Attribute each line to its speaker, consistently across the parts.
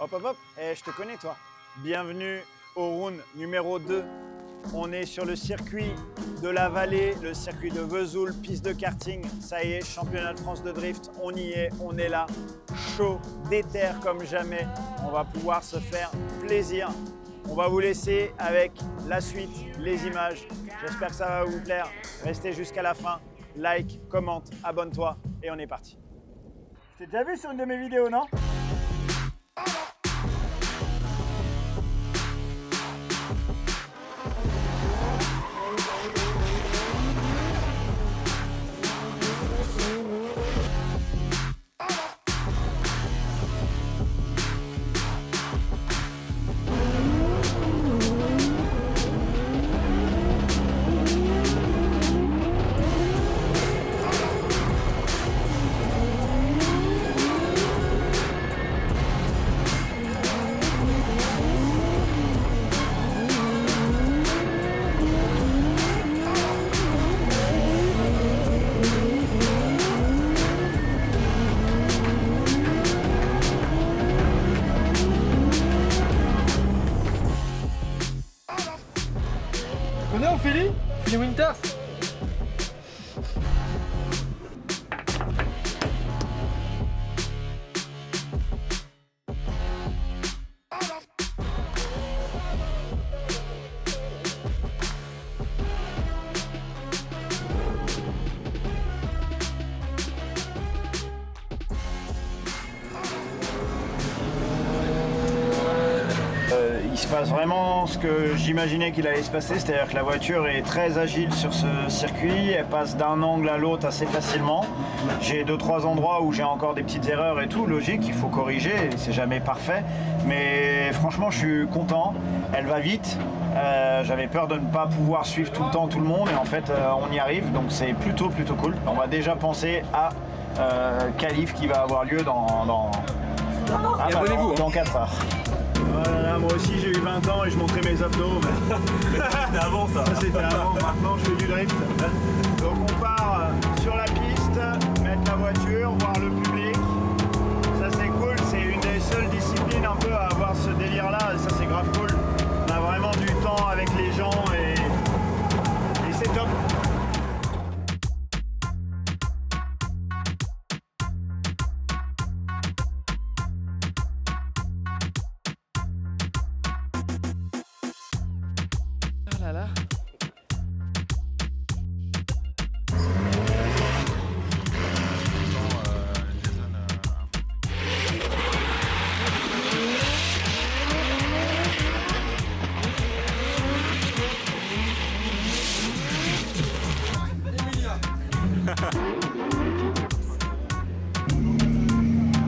Speaker 1: Hop hop hop, je te connais toi. Bienvenue au round numéro 2. On est sur le circuit de la Vallée, le circuit de Vesoul, piste de karting. Ça y est, championnat de France de drift, on y est, on est là. Chaud, déter comme jamais. On va pouvoir se faire plaisir. On va vous laisser avec la suite, les images. J'espère que ça va vous plaire. Restez jusqu'à la fin. Like, commente, abonne-toi et on est parti. Tu t'es déjà vu sur une de mes vidéos, non ?
Speaker 2: Tu connais Ophélie Winters?
Speaker 1: Il se passe vraiment ce que j'imaginais qu'il allait se passer, c'est-à-dire que la voiture est très agile sur ce circuit, elle passe d'un angle à l'autre assez facilement. J'ai 2-3 endroits où j'ai encore des petites erreurs et tout, logique, il faut corriger, c'est jamais parfait, mais franchement je suis content, elle va vite. J'avais peur de ne pas pouvoir suivre tout le temps tout le monde et en fait on y arrive, donc c'est plutôt cool. On va déjà penser à qualif qui va avoir lieu dans 4 heures. Voilà, moi aussi j'ai eu 20 ans et je montrais mes abdos.
Speaker 3: C'était avant ça.
Speaker 1: Ça c'était avant, maintenant je fais du drift. Donc on part sur la piste, mettre la voiture, voir le public. Ça c'est cool, c'est une des seules disciplines un peu à avoir ce délire là, et ça c'est grave cool. On a vraiment du temps avec les gens et c'est top.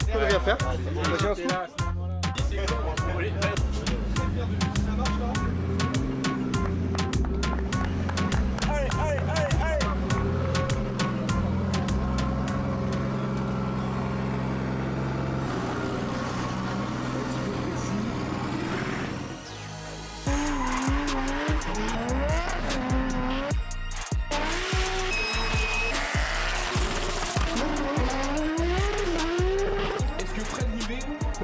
Speaker 2: Qu'est-ce qu'on vient faire?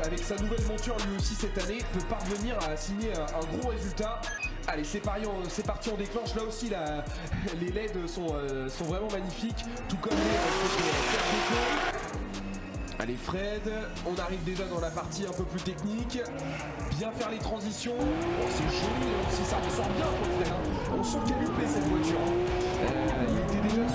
Speaker 4: Avec sa nouvelle monture lui aussi cette année peut parvenir à signer un gros résultat. Allez, c'est parti, on déclenche. Là aussi les LED sont vraiment magnifiques, tout comme les Allez Fred, on arrive déjà dans la partie un peu plus technique. Bien faire les transitions. Oh, c'est joli, aussi ça ressort bien pour Fred, hein. On sent qu'elle lui plaît cette voiture, hein. Il était déjà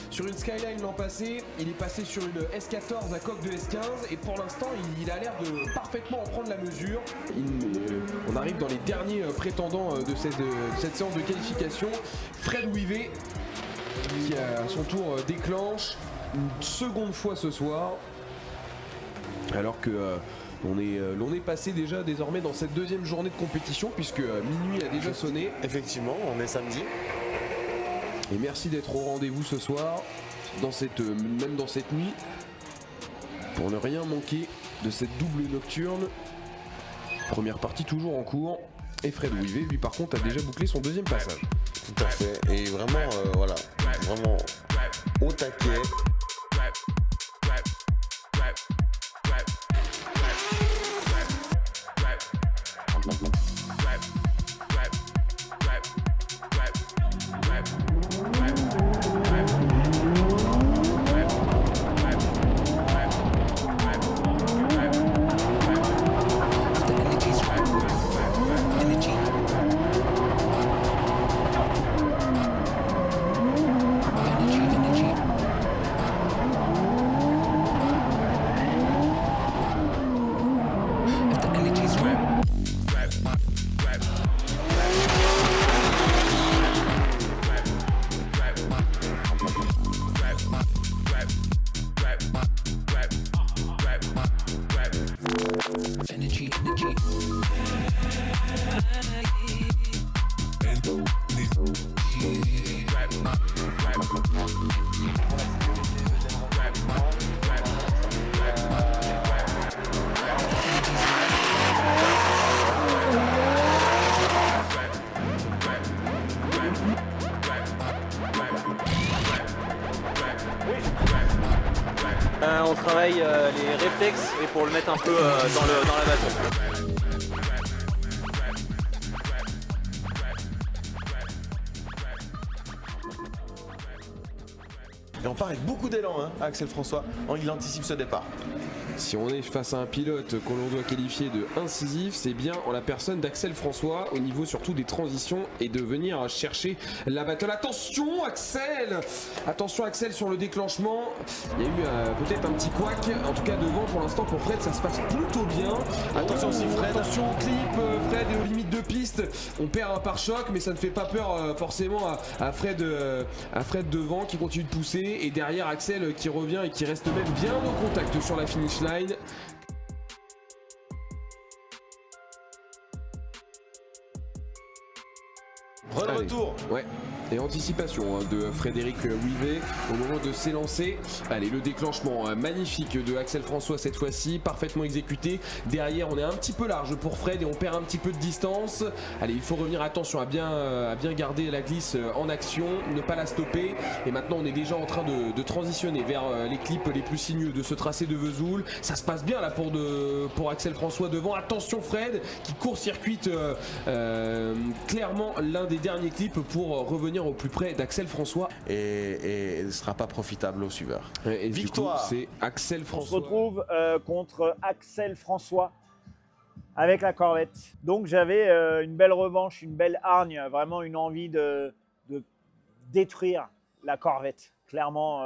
Speaker 4: sur une Skyline l'an passé. Il est passé sur une S14 à coque de S15 et pour l'instant il a l'air de parfaitement en prendre la mesure. On arrive dans les derniers prétendants de cette séance de qualification. Fred Ouivet qui à son tour déclenche une seconde fois ce soir. Alors que on est passé déjà désormais dans cette deuxième journée de compétition puisque minuit a déjà sonné.
Speaker 3: Effectivement, on est samedi.
Speaker 4: Et merci d'être au rendez-vous ce soir, même dans cette nuit, pour ne rien manquer de cette double nocturne. Première partie toujours en cours. Et Fred Ouivet, lui par contre, a déjà bouclé son deuxième passage.
Speaker 3: Tout à fait. Et vraiment, voilà, vraiment au taquet.
Speaker 5: On travaille les réflexes et pour le mettre un peu dans la bâton.
Speaker 3: Et on part avec beaucoup d'élan, hein, Axel François. Il anticipe ce départ.
Speaker 4: Si on est face à un pilote qu'on doit qualifier de incisif, c'est bien en la personne d'Axel François au niveau surtout des transitions et de venir chercher la battle. Attention Axel sur le déclenchement. Il y a eu peut-être un petit couac, en tout cas devant pour l'instant pour Fred ça se passe plutôt bien. Attention aussi Fred, attention au clip, Fred est aux limites de piste. On perd un pare-choc mais ça ne fait pas peur forcément à Fred devant qui continue de pousser et derrière Axel qui revient et qui reste même bien au contact sur la finish line.
Speaker 3: Retour.
Speaker 4: Ouais. Et anticipation de Frédéric Wivet au moment de s'élancer. Allez, le déclenchement magnifique de Axel François cette fois-ci, parfaitement exécuté. Derrière, on est un petit peu large pour Fred et on perd un petit peu de distance. Allez, il faut revenir, attention à bien garder la glisse en action, ne pas la stopper. Et maintenant, on est déjà en train de transitionner vers les clips les plus sinueux de ce tracé de Vesoul. Ça se passe bien là pour Axel François devant. Attention Fred qui court-circuite clairement l'un des derniers clips pour revenir au plus près d'Axel François
Speaker 3: Et ne sera pas profitable aux suiveurs.
Speaker 4: Et
Speaker 3: victoire.
Speaker 4: C'est Axel
Speaker 1: On se
Speaker 4: François.
Speaker 1: retrouve contre Axel François avec la Corvette. Donc j'avais une belle revanche, une belle hargne, vraiment une envie de détruire la Corvette. Clairement,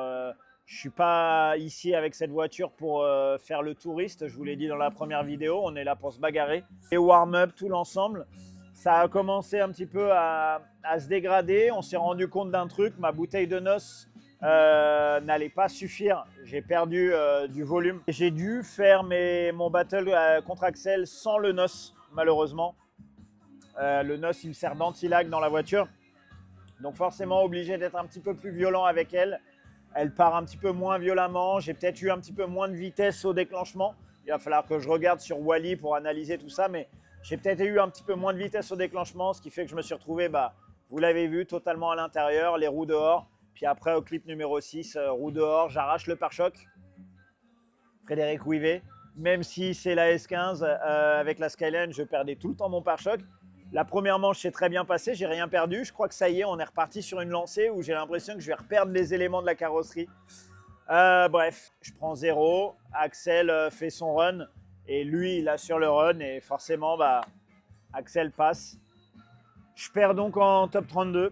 Speaker 1: je ne suis pas ici avec cette voiture pour faire le touriste. Je vous l'ai dit dans la première vidéo, on est là pour se bagarrer. Et warm-up, tout l'ensemble. Ça a commencé un petit peu à se dégrader. On s'est rendu compte d'un truc, ma bouteille de noces n'allait pas suffire. J'ai perdu du volume. J'ai dû faire mon battle contre Axel sans le NOS, malheureusement. Le NOS, il me sert d'anti-lag dans la voiture. Donc forcément obligé d'être un petit peu plus violent avec elle. Elle part un petit peu moins violemment. J'ai peut-être eu un petit peu moins de vitesse au déclenchement. Il va falloir que je regarde sur Wally pour analyser tout ça. Mais j'ai peut-être eu un petit peu moins de vitesse au déclenchement, ce qui fait que je me suis retrouvé, vous l'avez vu, totalement à l'intérieur, les roues dehors. Puis après, au clip numéro 6, roues dehors, j'arrache le pare-choc. Frédéric Wivet, même si c'est la S15, avec la Skyline, je perdais tout le temps mon pare-choc. La première manche s'est très bien passée, j'ai rien perdu. Je crois que ça y est, on est reparti sur une lancée où j'ai l'impression que je vais reperdre les éléments de la carrosserie. Bref, je prends 0, Axel fait son run. Et lui, il assure le run et forcément, Axel passe. Je perds donc en top 32.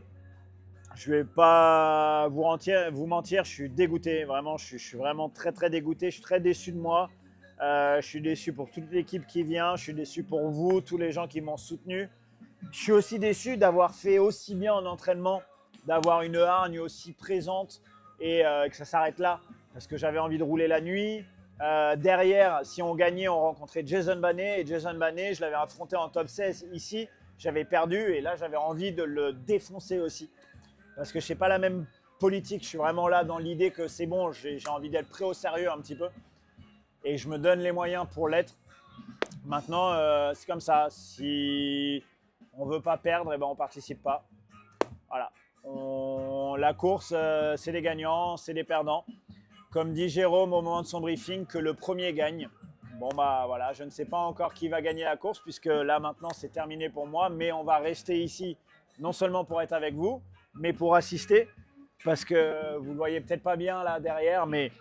Speaker 1: Je ne vais pas vous mentir, je suis dégoûté. Vraiment, je suis vraiment très, très dégoûté. Je suis très déçu de moi. Je suis déçu pour toute l'équipe qui vient. Je suis déçu pour vous, tous les gens qui m'ont soutenu. Je suis aussi déçu d'avoir fait aussi bien en entraînement, d'avoir une hargne aussi présente et que ça s'arrête là. Parce que j'avais envie de rouler la nuit. Derrière, si on gagnait, on rencontrait Jason Banet. Et Jason Banet, je l'avais affronté en top 16 ici. J'avais perdu et là, j'avais envie de le défoncer aussi. Parce que je n'ai pas la même politique. Je suis vraiment là dans l'idée que c'est bon, j'ai envie d'être pris au sérieux un petit peu. Et je me donne les moyens pour l'être. Maintenant, c'est comme ça. Si on ne veut pas perdre, on ne participe pas. Voilà. La course, c'est des gagnants, c'est des perdants. Comme dit Jérôme au moment de son briefing, que le premier gagne. Bon voilà, je ne sais pas encore qui va gagner la course puisque là maintenant c'est terminé pour moi, mais on va rester ici non seulement pour être avec vous, mais pour assister parce que vous ne le voyez peut-être pas bien là derrière, mais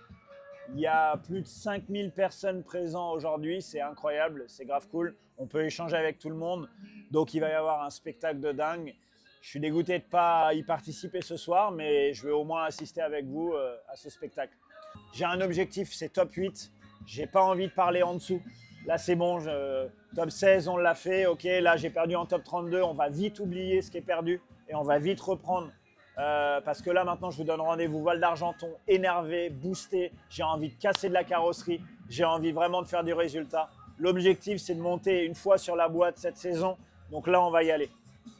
Speaker 1: il y a plus de 5000 personnes présentes aujourd'hui, c'est incroyable, c'est grave cool. On peut échanger avec tout le monde, donc il va y avoir un spectacle de dingue. Je suis dégoûté de ne pas y participer ce soir, mais je vais au moins assister avec vous à ce spectacle. J'ai un objectif, c'est top 8. J'ai pas envie de parler en dessous. Là, c'est bon, top 16, on l'a fait. Ok, là, j'ai perdu en top 32. On va vite oublier ce qui est perdu et on va vite reprendre. Parce que là, maintenant, je vous donne rendez-vous Val d'Argenton, énervé, boosté. J'ai envie de casser de la carrosserie. J'ai envie vraiment de faire du résultat. L'objectif, c'est de monter une fois sur la boîte cette saison. Donc là, on va y aller.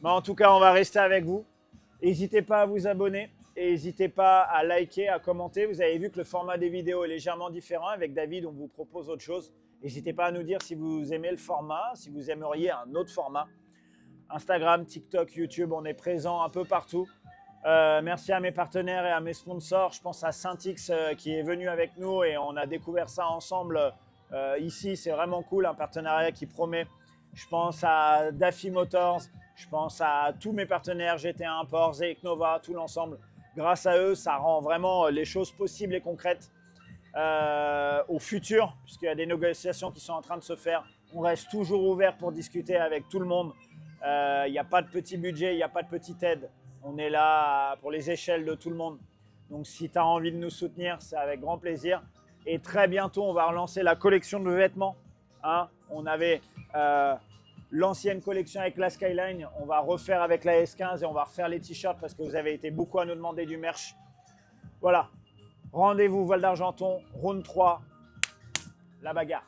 Speaker 1: Mais en tout cas, on va rester avec vous. N'hésitez pas à vous abonner et n'hésitez pas à liker, à commenter. Vous avez vu que le format des vidéos est légèrement différent. Avec David, on vous propose autre chose. N'hésitez pas à nous dire si vous aimez le format, si vous aimeriez un autre format. Instagram, TikTok, YouTube, on est présent un peu partout. Merci à mes partenaires et à mes sponsors. Je pense à Saint-X qui est venu avec nous et on a découvert ça ensemble ici. C'est vraiment cool, un partenariat qui promet. Je pense à Daffy Motors, je pense à tous mes partenaires, GT1 Import, Zeik Nova, tout l'ensemble. Grâce à eux, ça rend vraiment les choses possibles et concrètes au futur, puisqu'il y a des négociations qui sont en train de se faire. On reste toujours ouvert pour discuter avec tout le monde. Il n'y a pas de petit budget, il n'y a pas de petite aide. On est là pour les échelles de tout le monde. Donc si tu as envie de nous soutenir, c'est avec grand plaisir. Et très bientôt, on va relancer la collection de vêtements. Hein, on avait l'ancienne collection avec la Skyline. On va refaire avec la S15 et on va refaire les t-shirts parce que vous avez été beaucoup à nous demander du merch. Voilà. Rendez-vous Val d'Argenton, round 3, la bagarre.